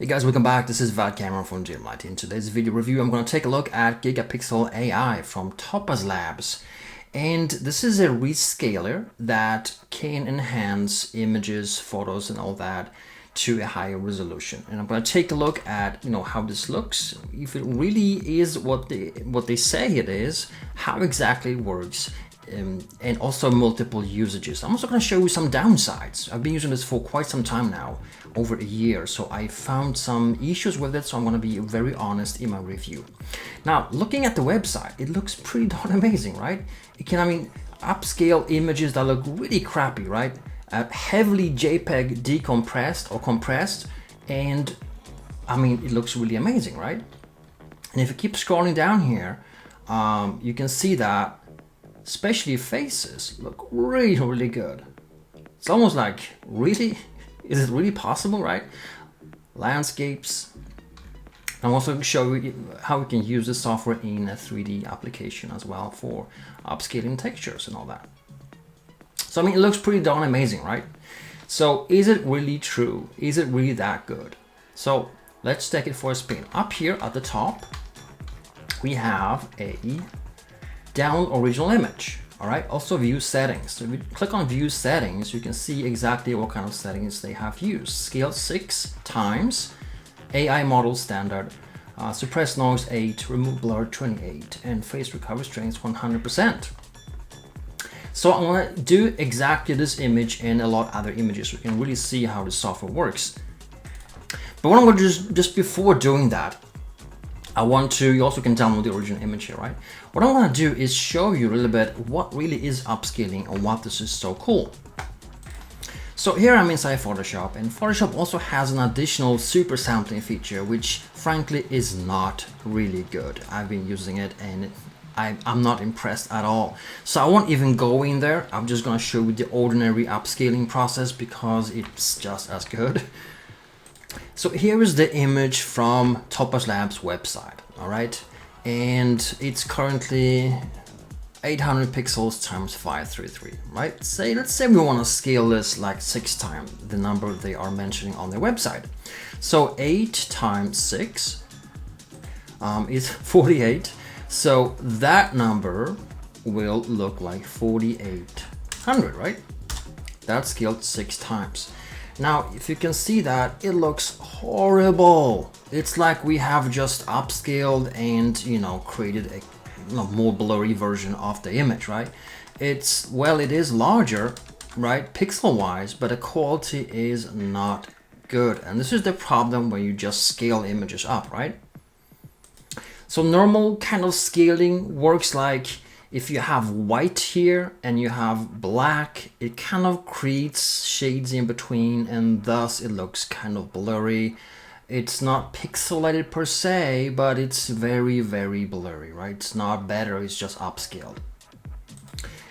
Hey guys, welcome back. This is Vlad Cameron from Dreamlight. In today's video review, I'm going to take a look at Gigapixel AI from Topaz Labs. And this is a rescaler that can enhance images, photos, and all that to a higher resolution. And I'm going to take a look at, how this looks, if it really is what they say it is, how exactly it works, and also multiple usages. I'm also going to show you some downsides. I've been using this for quite some time now, over a year, so I found some issues with it, so I'm going to be very honest in my review. Now, looking at the website, it looks pretty darn amazing, right? It can, upscale images that look really crappy, right? Heavily JPEG decompressed or compressed, and it looks really amazing, right? And if you keep scrolling down here, you can see that especially faces look really, really good. It's almost like, really? Is it really possible, right? Landscapes. I'm also going to show you how we can use this software in a 3D application as well for upscaling textures and all that. So, it looks pretty darn amazing, right? So, is it really true? Is it really that good? So, let's take it for a spin. Up here at the top, we have a download original image. All right, also view settings. So if you click on view settings, you can see exactly what kind of settings they have used. Scale 6 times, AI model standard, suppress noise 8, remove blur 28, and face recovery strength 100%. So I'm gonna do exactly this image and a lot of other images so you can really see how the software works. But what I'm gonna do is, just before doing that, you also can download the original image here, right? What I want to do is show you a little bit what really is upscaling and what this is so cool. So here I'm inside Photoshop, and Photoshop also has an additional super sampling feature, which frankly is not really good. I've been using it and I'm not impressed at all. So I won't even go in there. I'm just going to show you the ordinary upscaling process because it's just as good. So here is the image from Topaz Labs website, all right? And it's currently 800 pixels times 533, right? Let's say we want to scale this like 6 times the number they are mentioning on their website. So 8 times 6 is 48. So that number will look like 4800, right? That's scaled 6 times. Now, if you can see that, it looks horrible. It's like we have just upscaled and, created a more blurry version of the image, right? It is larger, right, pixel-wise, but the quality is not good. And this is the problem when you just scale images up, right? So normal kind of scaling works like if you have white here and you have black, it kind of creates shades in between and thus it looks kind of blurry. It's not pixelated per se, but it's very, very blurry, right? It's not better, it's just upscaled.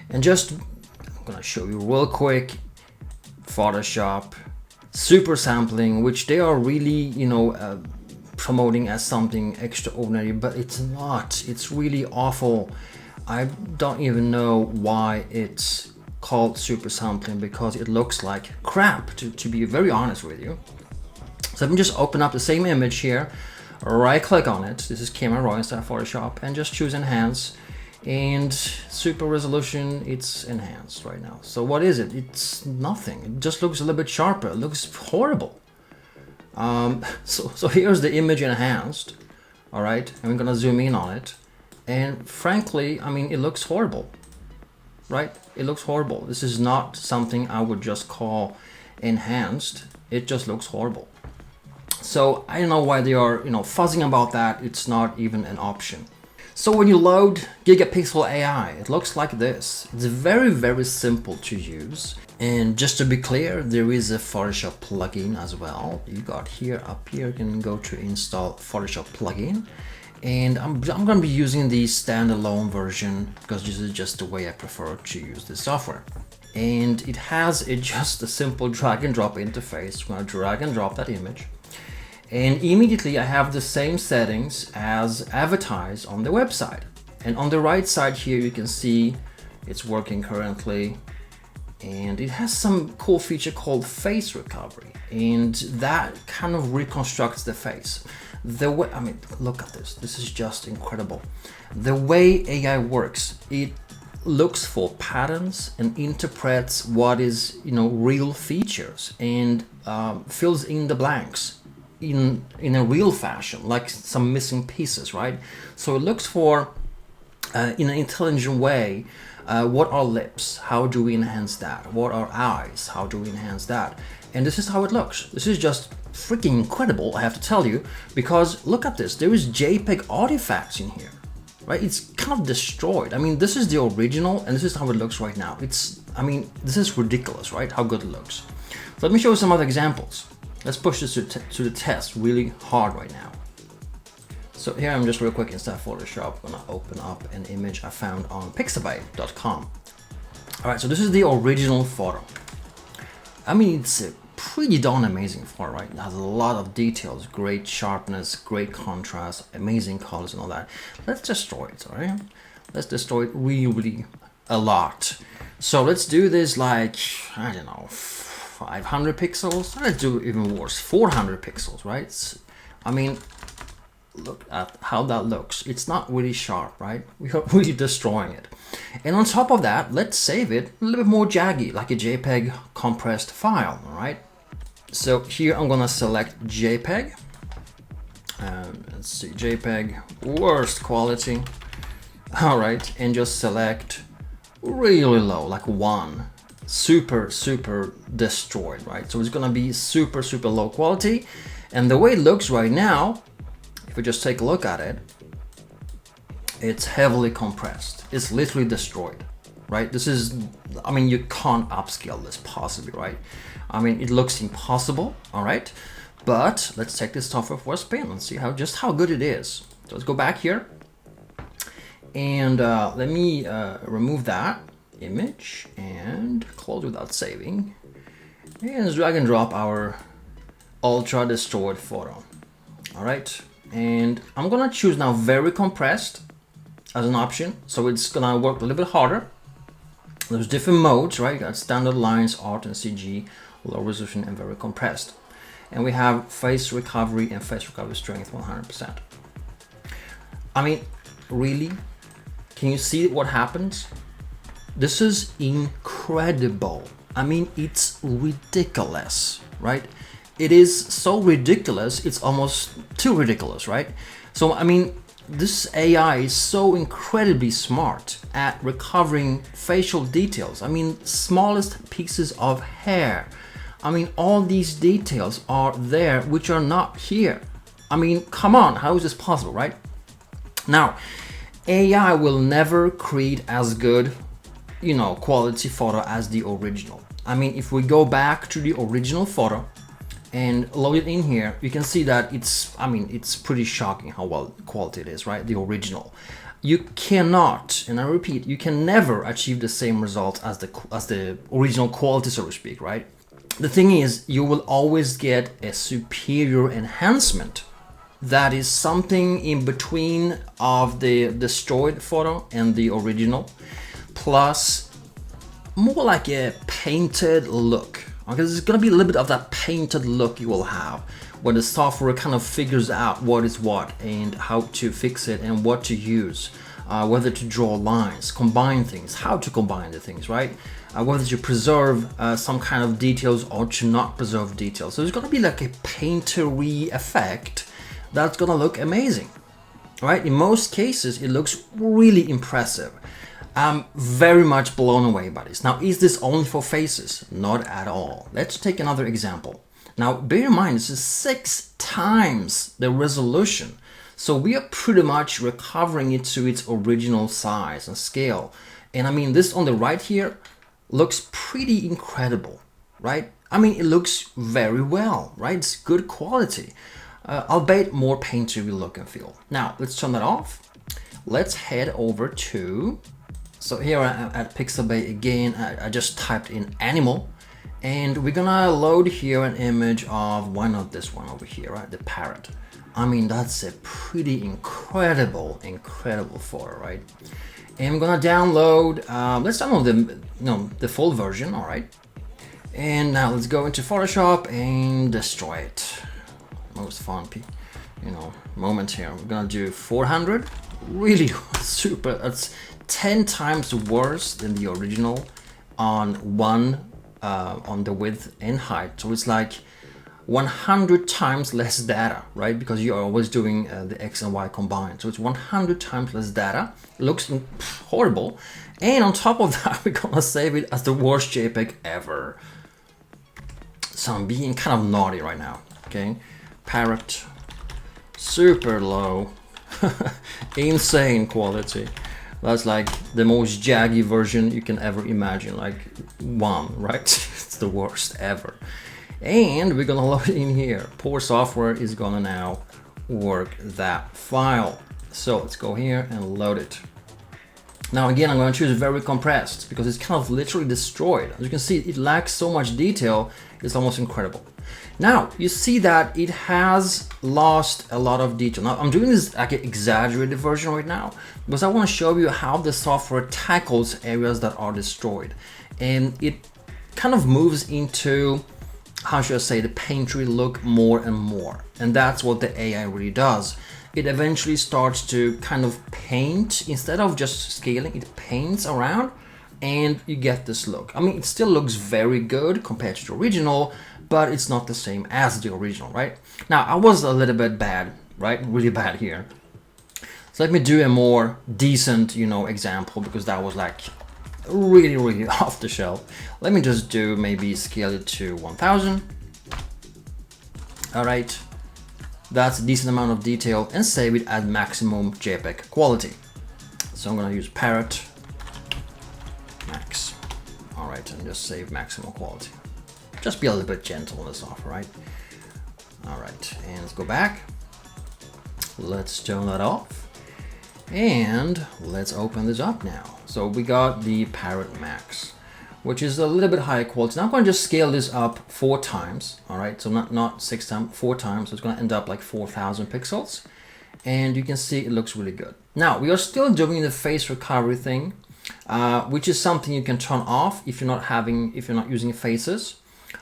And I'm gonna show you real quick, Photoshop, super sampling, which they are really, promoting as something extraordinary, but it's not. It's really awful. I don't even know why it's called super sampling because it looks like crap, to be very honest with you. So let me just open up the same image here, right click on it. This is Camera Raw inside Photoshop, and just choose enhance, and super resolution, it's enhanced right now. So what is it? It's nothing. It just looks a little bit sharper. It looks horrible. So here's the image enhanced. All right, and we're gonna zoom in on it. And frankly, it looks horrible, right? It looks horrible. This is not something I would just call enhanced. It just looks horrible. So I don't know why they are, fuzzing about that. It's not even an option. So when you load Gigapixel AI, it looks like this. It's very, very simple to use. And just to be clear, there is a Photoshop plugin as well. You got here, up here, you can go to install Photoshop plugin. And I'm going to be using the standalone version because this is just the way I prefer to use this software. And it has just a simple drag and drop interface. I'm going to drag and drop that image. And immediately I have the same settings as advertised on the website. And on the right side here, you can see it's working currently. and it has some cool feature called face recovery, and that kind of reconstructs the face. The way, I mean, look at this. This is just incredible. The way AI works, it looks for patterns and interprets what is, real features, and fills in the blanks in a real fashion, like some missing pieces, right? So it looks for, in an intelligent way, what are lips? How do we enhance that? What are eyes? How do we enhance that? And this is how it looks. This is just freaking incredible, I have to tell you, because look at this. There is JPEG artifacts in here, right? It's kind of destroyed. I mean, this is the original, and this is how it looks right now. This is ridiculous, right? How good it looks. So let me show you some other examples. Let's push this to the test really hard right now. So here I'm just real quick inside Photoshop gonna open up an image I found on pixabay.com. All right, so this is the original photo. I mean, it's a pretty darn amazing photo, right? It has a lot of details, great sharpness, great contrast, amazing colors and all that. Let's destroy it, all right? Let's destroy it really a lot. So let's do this like, I don't know, 500 pixels. Let's do even worse, 400 pixels, right? I mean, look at how that looks. It's not really sharp, right? We are really destroying it. And on top of that, let's save it a little bit more jaggy, like a JPEG compressed file, all right? So here I'm gonna select JPEG. Let's see, JPEG, worst quality. All right, and just select really low, like 1. Super destroyed, right? So it's gonna be super low quality. And the way it looks right now, if we just take a look at it, it's heavily compressed. It's literally destroyed, right? This is, I mean, you can't upscale this possibly, right? I mean, it looks impossible, all right? But let's take this software for a spin and see just how good it is. So let's go back here, and let me remove that image and close without saving, and drag and drop our ultra destroyed photo. All right, and I'm gonna choose now very compressed as an option, so it's gonna work a little bit harder. There's different modes, right? You got standard lines, art and CG, low resolution and very compressed. And we have face recovery and face recovery strength 100%. I mean, really? Can you see what happens? This is incredible. I mean, it's ridiculous, right? It is so ridiculous, it's almost too ridiculous, right? So, I mean, this AI is so incredibly smart at recovering facial details. I mean, smallest pieces of hair. I mean, all these details are there, which are not here. I mean, come on, how is this possible, right? Now, AI will never create as good, quality photo as the original. I mean, if we go back to the original photo and load it in here, you can see that it's pretty shocking how well quality it is, right? The original. You cannot, and I repeat, you can never achieve the same result as the original quality, so to speak, right? The thing is, you will always get a superior enhancement that is something in between of the destroyed photo and the original, plus more like a painted look. Okay, there's gonna be a little bit of that painted look you will have when the software kind of figures out what is what and how to fix it and what to use, whether to draw lines, combine things, how to combine the things, right? Whether to preserve some kind of details or to not preserve details. So there's gonna be like a paintery effect that's gonna look amazing, right? In most cases, it looks really impressive. I'm very much blown away by this. Now, is this only for faces? Not at all. Let's take another example. Now, bear in mind, this is 6 times the resolution. So we are pretty much recovering it to its original size and scale. And I mean, this on the right here looks pretty incredible, right? I mean, it looks very well, right? It's good quality, albeit more painterly look and feel. Now, let's turn that off. Let's head over to, so here I am at Pixabay again. I just typed in animal, and we're gonna load here an image of, why not this one over here, right? The parrot. I mean, that's a pretty incredible photo, right? And I'm gonna download, let's download the full version, all right? And now let's go into Photoshop and destroy it. Most fun, moment here. We're gonna do 400. Really super. That's 10 times worse than the original on on the width and height. So it's like 100 times less data, right? Because you are always doing the X and Y combined. So it's 100 times less data. It looks horrible. And on top of that, we're gonna save it as the worst JPEG ever. So I'm being kind of naughty right now, okay? Parrot, super low, insane quality. That's like the most jaggy version you can ever imagine, like 1, right? It's the worst ever. And we're gonna load it in here. Poor software is gonna now work that file. So let's go here and load it. Now again, I'm gonna choose very compressed because it's kind of literally destroyed. As you can see, it lacks so much detail, it's almost incredible. Now, you see that it has lost a lot of detail. Now, I'm doing this like an exaggerated version right now because I want to show you how the software tackles areas that are destroyed. And it kind of moves into, how should I say, the painterly look more and more. And that's what the AI really does. It eventually starts to kind of paint, instead of just scaling, it paints around and you get this look. I mean, it still looks very good compared to the original, but it's not the same as the original, right? Now, I was a little bit bad, right? Really bad here. So let me do a more decent, example, because that was like really, really off the shelf. Let me just do maybe scale it to 1000. All right, that's a decent amount of detail, and save it at maximum JPEG quality. So I'm gonna use Parrot Max. All right, and just save maximum quality. Just be a little bit gentle on the software, right? All right, and let's go back. Let's turn that off. And let's open this up now. So we got the Parrot Max, which is a little bit higher quality. Now I'm going to just scale this up 4 times. All right, so not 6 times, 4 times. So it's going to end up like 4000 pixels. And you can see it looks really good. Now we are still doing the face recovery thing, which is something you can turn off if you're not using faces.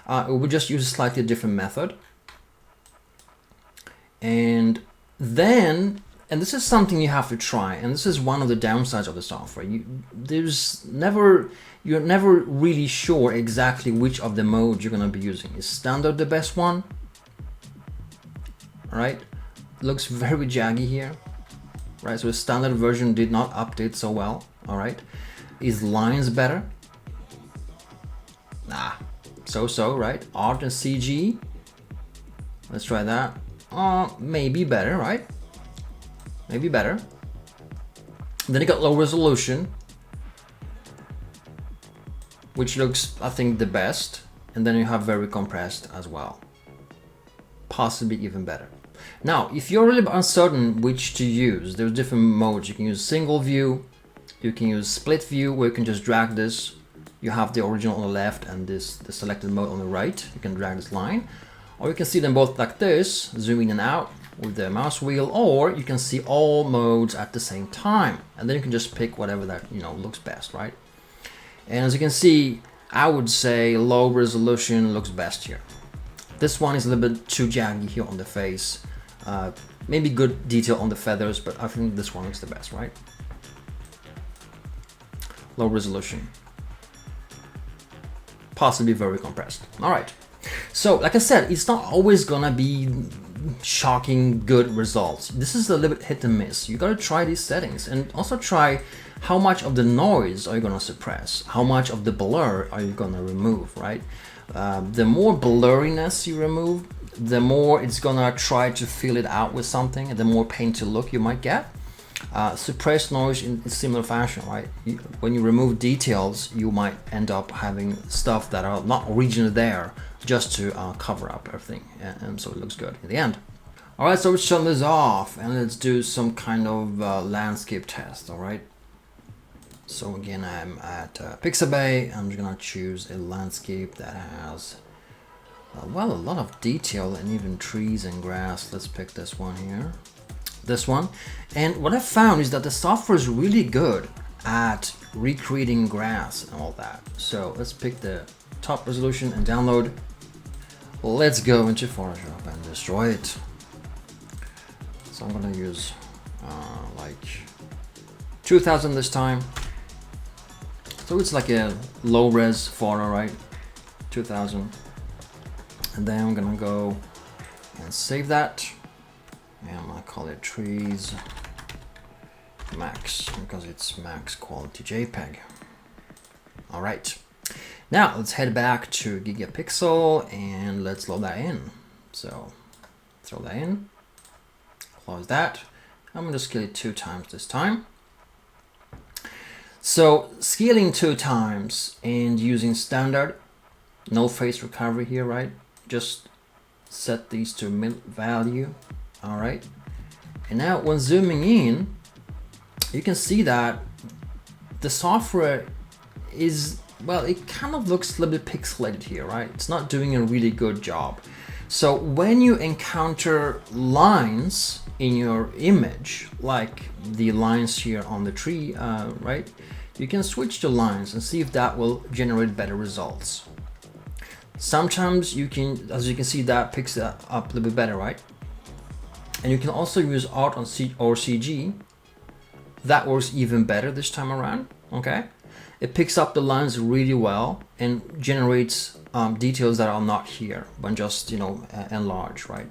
We'll just use a slightly different method. And then, and this is something you have to try, and this is one of the downsides of the software. You're never really sure exactly which of the modes you're gonna be using. Is standard the best one? All right, looks very jaggy here, right? So the standard version did not update so well. All right, is lines better? Nah. So, right? Art and CG. Let's try that. Maybe better, right? Maybe better. Then you got low resolution, which looks, I think, the best. And then you have very compressed as well. Possibly even better. Now, if you're really uncertain which to use, there's different modes. You can use single view. You can use split view, where you can just drag this. You have the original on the left and the selected mode on the right. You can drag this line, or you can see them both like this, zoom in and out with the mouse wheel, or you can see all modes at the same time, and then you can just pick whatever that looks best, right? And as you can see, I would say low resolution looks best here. This one is a little bit too jaggy here on the face. Maybe good detail on the feathers, but I think this one looks the best, right? Low resolution. Possibly very compressed. All right. So, like I said, it's not always gonna be shocking good results. This is a little bit hit and miss. You gotta try these settings, and also try how much of the noise are you gonna suppress, how much of the blur are you gonna remove, right? The more blurriness you remove, the more it's gonna try to fill it out with something, and the more painted look you might get. Suppress noise in similar fashion, right? When you remove details, you might end up having stuff that are not originally there, just to cover up everything, and so it looks good in the end. All right, so let's turn this off and let's do some kind of landscape test. All right, so again, I'm at Pixabay. I'm just gonna choose a landscape that has well, a lot of detail and even trees and grass. Let's pick this one here, this one. And what I found is that the software is really good at recreating grass and all that. So let's pick the top resolution and download. Let's go into Photoshop and destroy it. So I'm gonna use like 2000 this time. So it's like a low res photo, right? 2000. And then I'm gonna go and save that. And I'm gonna call it trees max because it's max quality JPEG. All right. Now let's head back to Gigapixel and let's load that in. So throw that in, close that. I'm going to scale it 2 times this time. So scaling 2 times and using standard, no face recovery here, right? Just set these to mid value. All right. And now when zooming in, you can see that the software is, well, it kind of looks a little bit pixelated here, right? It's not doing a really good job. So when you encounter lines in your image, like the lines here on the tree, right? You can switch to lines and see if that will generate better results. Sometimes you can, as you can see, that picks it up a little bit better, right? And you can also use Alt or CG. That works even better this time around, okay? It picks up the lines really well and generates details that are not here when just, you know, enlarge, right?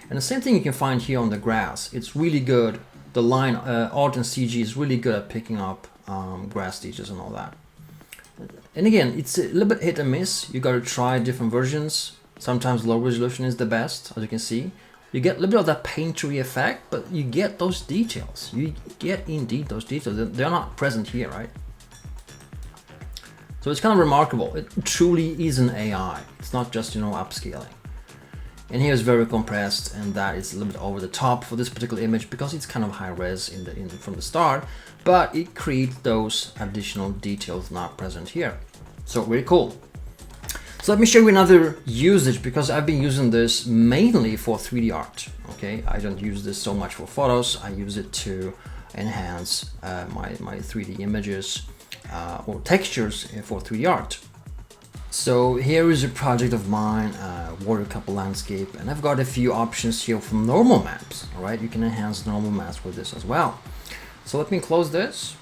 And the same thing you can find here on the grass. It's really good. The line Alt and CG is really good at picking up grass details and all that. And again, it's a little bit hit and miss. You got to try different versions. Sometimes low resolution is the best, as you can see. You get a little bit of that painterly effect, but you get those details. You get indeed those details. They're not present here, right? So it's kind of remarkable. It truly is an AI. It's not just, you know, upscaling. And here is very compressed, and that is a little bit over the top for this particular image because it's kind of high res from the start, but it creates those additional details not present here. So very cool. So let me show you another usage because I've been using this mainly for 3D art. Okay, I don't use this so much for photos. I use it to enhance my 3D images or textures for 3D art. So here is a project of mine, water couple landscape, and I've got a few options here from normal maps. All right, you can enhance normal maps with this as well. So let me close this.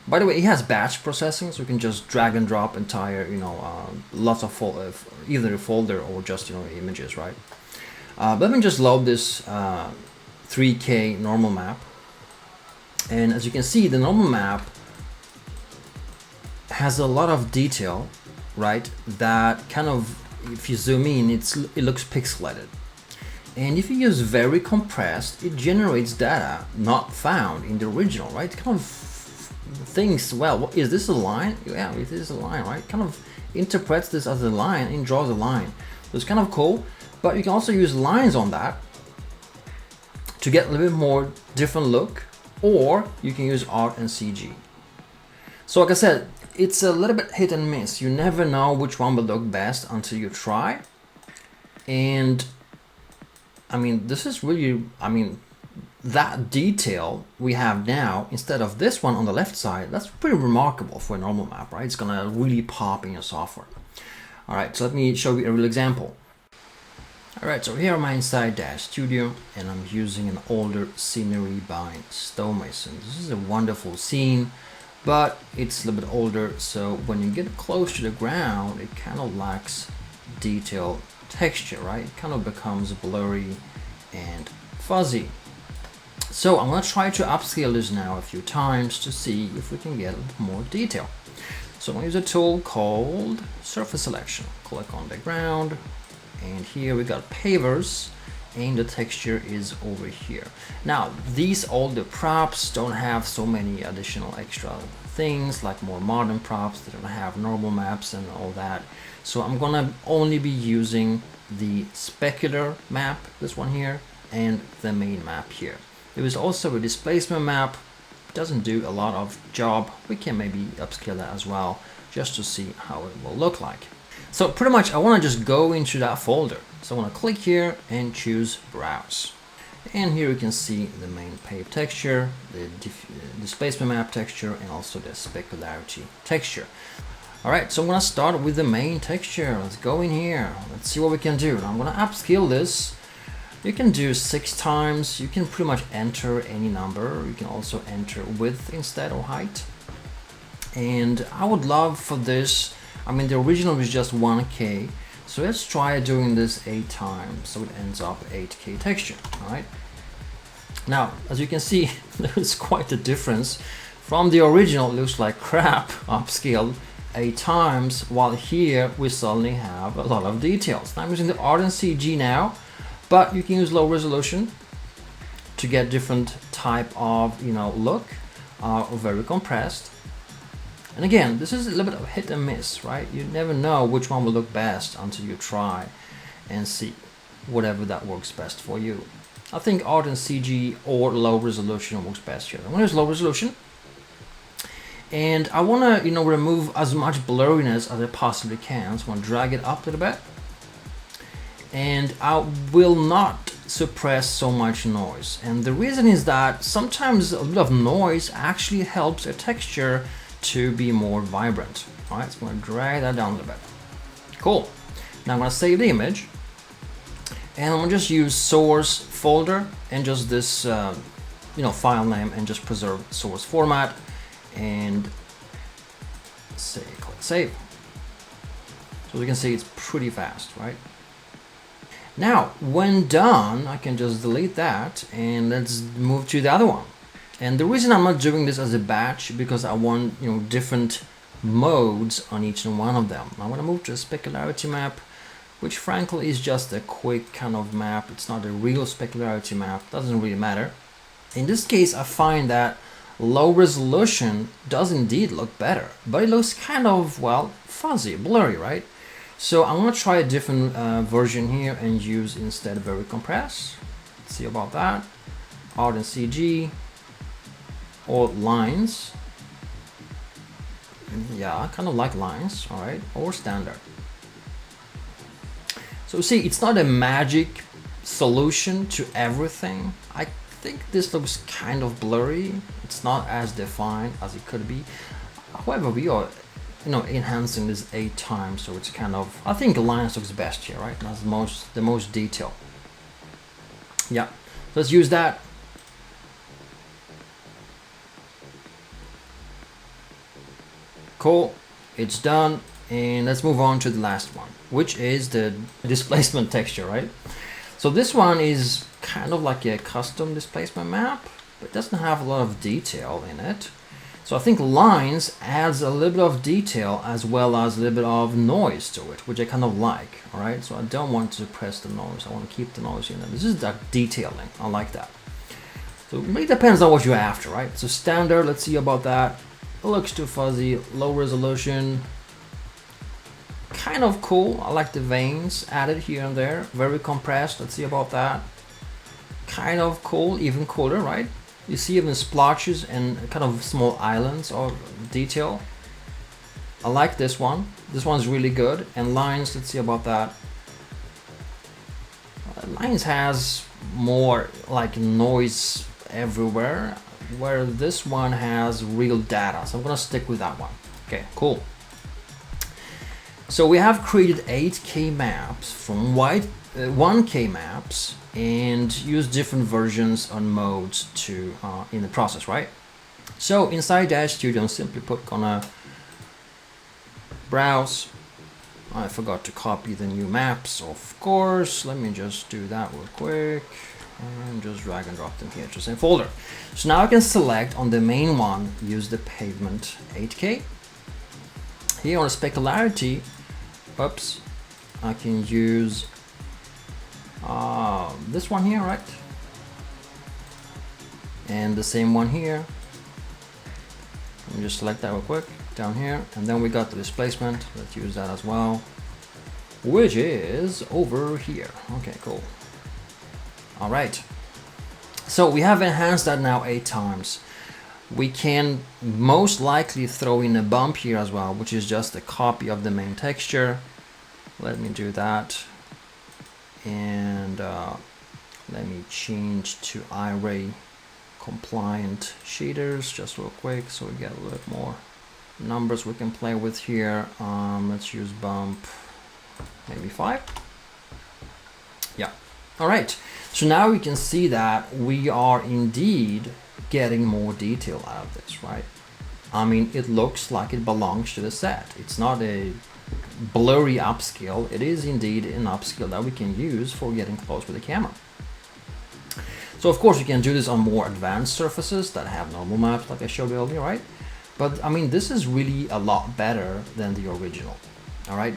By the way, it has batch processing, so you can just drag and drop entire, you know, lots of either a folder or just, you know, images, right? Let me just load this 3K normal map, and as you can see, the normal map has a lot of detail, right? That kind of, if you zoom in, it looks pixelated. And if you use very compressed, it generates data not found in the original, right? It kind of thinks, well, is this a line? Yeah, it is a line, right? Kind of interprets this as a line and draws a line. So it's kind of cool, but you can also use lines on that to get a little bit more different look, or you can use Alt and CG. So like I said, it's a little bit hit and miss. You never know which one will look best until you try. And I mean, this is really, I mean, that detail we have now instead of this one on the left side, that's pretty remarkable for a normal map, right? It's gonna really pop in your software. All right, so let me show you a real example. All right, so here am I inside Dash Studio, and I'm using an older scenery by Stonemason. This is a wonderful scene, but it's a little bit older, so when you get close to the ground, it kind of lacks detail texture, right? It kind of becomes blurry and fuzzy. So I'm going to try to upscale this now a few times to see if we can get a little more detail. So I'm going to use a tool called Surface Selection. Click on the ground, and here we got pavers, and the texture is over here. Now, these older props don't have so many additional extra things like more modern props. They don't have normal maps and all that. So I'm gonna only be using the specular map, this one here, and the main map here. There is also a displacement map. It doesn't do a lot of job. We can maybe upscale that as well, just to see how it will look like. So pretty much I want to just go into that folder. So I want to click here and choose browse. And here you can see the main pave texture, the displacement map texture, and also the specularity texture. Alright, so I'm gonna start with the main texture. Let's go in here. Let's see what we can do. Now I'm gonna upscale this. You can do 6 times. You can pretty much enter any number. You can also enter width instead or height. And I would love for this, I mean the original was just 1K. So let's try doing this 8 times. So it ends up 8K texture. Alright. Now, as you can see, there's quite a difference. From the original, it looks like crap upscaled 8 times, while here we suddenly have a lot of details. Now I'm using the art and CG now, but you can use low resolution to get different type of look, very compressed. And again, this is a little bit of hit and miss, right? You never know which one will look best until you try and see whatever that works best for you. I think art and CG or low resolution works best here. I'm going to use low resolution. And I want to, remove as much blurriness as I possibly can. So I'm going to drag it up a little bit. And I will not suppress so much noise. And the reason is that sometimes a bit of noise actually helps a texture to be more vibrant. All right, so I'm going to drag that down a little bit. Cool. Now I'm going to save the image. And I'm going to just use source folder and just this, file name, and just preserve source format. And click save. So you can see it's pretty fast, right? Now, when done, I can just delete that and let's move to the other one. And the reason I'm not doing this as a batch, because I want different modes on each and one of them. I'm going to move to a specularity map, which frankly is just a quick kind of map. It's not a real specularity map. Doesn't really matter. In this case, I find that low resolution does indeed look better, but it looks kind of, well, fuzzy, blurry, right? So I'm going to try a different version here and use instead very compress. Let's see about that. Art and CG or lines. Yeah, I kind of like lines, all right, or standard. So see, it's not a magic solution to everything. I think this looks kind of blurry. It's not as defined as it could be. However, we are enhancing this 8 times, so it's kind of, I think lines looks best here, right? That's the most detail. Yeah, let's use that. Cool, it's done. And let's move on to the last one, which is the displacement texture, right? So this one is kind of like a custom displacement map, but it doesn't have a lot of detail in it. So I think lines adds a little bit of detail as well as a little bit of noise to it, which I kind of like, all right? So I don't want to suppress the noise. I want to keep the noise in there. This is that detailing. I like that. So it really depends on what you're after, right? So standard, let's see about that. It looks too fuzzy. Low resolution. Kind of cool. I like the veins added here and there. Very compressed. Let's see about that. Kind of cool, even cooler, right? You see even splotches and kind of small islands of detail. I like this one. This one's really good. And lines, let's see about that. Lines has more like noise everywhere, where this one has real data. So I'm gonna stick with that one. Okay, cool. So we have created 8K maps from 1K maps and use different versions on modes to in the process, right? So inside Dash Studio, simply click on a browse. I forgot to copy the new maps, of course. Let me just do that real quick and just drag and drop them here to the same folder. So now I can select on the main one, use the pavement 8K. Here on specularity, oops, I can use this one here, right? And the same one here. Let me just select that real quick down here, and then we got the displacement. Let's use that as well, which is over here. Okay, cool. All right, so we have enhanced that now 8 times. We can most likely throw in a bump here as well, which is just a copy of the main texture. Let me do that. And Let me change to iRay compliant shaders just real quick so we get a little bit more numbers we can play with here. Let's use bump maybe 5. Yeah. All right. So now we can see that we are indeed getting more detail out of this, right? I mean, it looks like it belongs to the set. It's not a blurry upscale. It is indeed an upscale that we can use for getting close with the camera. So of course you can do this on more advanced surfaces that have normal maps like I showed earlier, right? But I mean, this is really a lot better than the original, all right?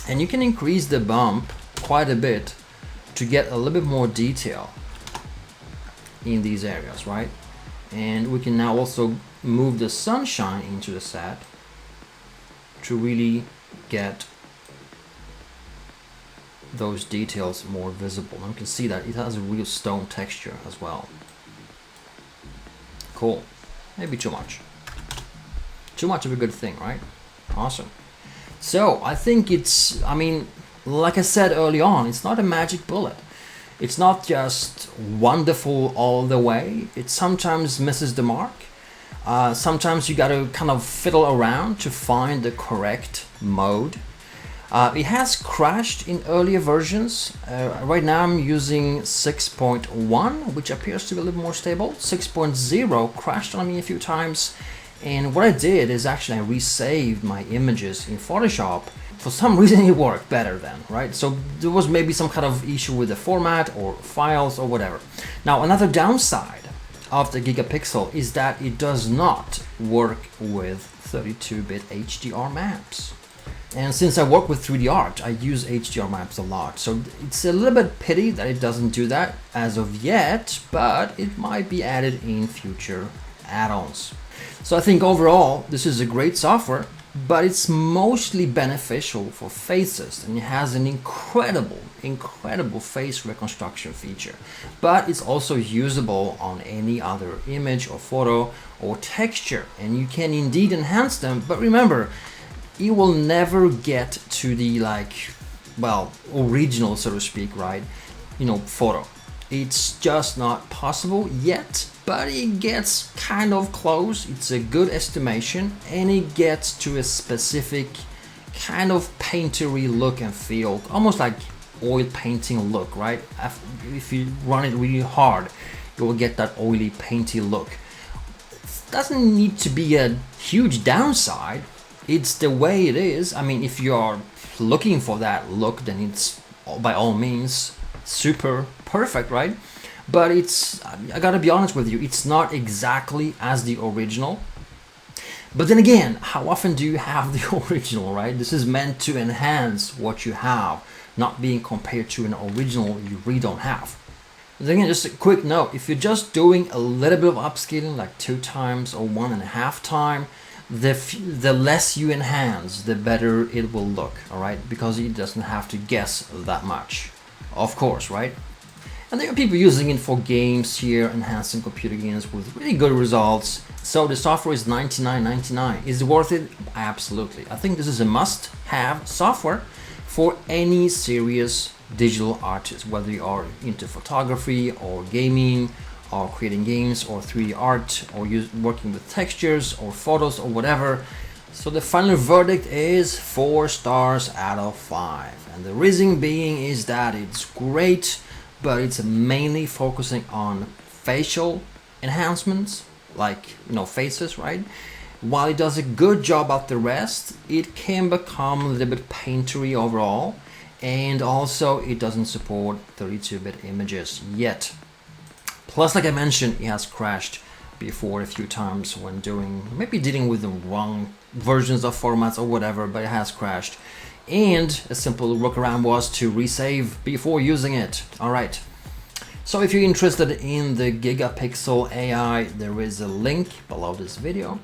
And you can increase the bump quite a bit to get a little bit more detail in these areas, right? And we can now also move the sunshine into the set to really get those details more visible. And you can see that it has a real stone texture as well. Cool. Maybe too much. Too much of a good thing, right? Awesome. So I think it's, I mean, like I said early on, it's not a magic bullet. It's not just wonderful all the way. It sometimes misses the mark. Sometimes you got to kind of fiddle around to find the correct mode. It has crashed in earlier versions. Right now I'm using 6.1, which appears to be a little more stable. 6.0 crashed on me a few times. And what I did is actually I resaved my images in Photoshop. For some reason it worked better then, right? So there was maybe some kind of issue with the format or files or whatever. Now another downside of the Gigapixel is that it does not work with 32-bit HDR maps. And since I work with 3D art, I use HDR maps a lot. So it's a little bit pity that it doesn't do that as of yet, but it might be added in future add-ons. So I think overall, this is a great software, but it's mostly beneficial for faces, and it has an incredible face reconstruction feature. But it's also usable on any other image or photo or texture, and you can indeed enhance them. But remember, it will never get to the original, so to speak, right? Photo. It's just not possible yet, but it gets kind of close. It's a good estimation, and it gets to a specific kind of paintery look and feel, almost like oil painting look, right? If you run it really hard, you will get that oily painty look. It doesn't need to be a huge downside. It's the way it is. I mean, if you're looking for that look, then it's by all means super perfect, right? But I gotta be honest with you, it's not exactly as the original. But then again, how often do you have the original, right? This is meant to enhance what you have, not being compared to an original you really don't have. And again, just a quick note, if you're just doing a little bit of upscaling, like 2 times or 1.5 times, the less you enhance, the better it will look, all right? Because it doesn't have to guess that much, of course, right? And there are people using it for games here, enhancing computer games with really good results. So the software is $99.99. Is it worth it? Absolutely. I think this is a must-have software for any serious digital artist, whether you are into photography or gaming or creating games or 3D art or working with textures or photos or whatever. So the final verdict is 4 stars out of 5. And the reason being is that it's great, but it's mainly focusing on facial enhancements, like faces, right? While it does a good job at the rest, it can become a little bit paintery overall, and also it doesn't support 32-bit images yet. Plus, like I mentioned, it has crashed before a few times when maybe dealing with the wrong versions of formats or whatever, but it has crashed. And a simple workaround was to resave before using it. All right. So if you're interested in the Gigapixel AI, there is a link below this video.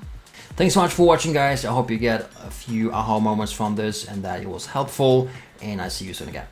Thanks so much for watching, guys. I hope you get a few aha moments from this and that it was helpful, and I see you soon again.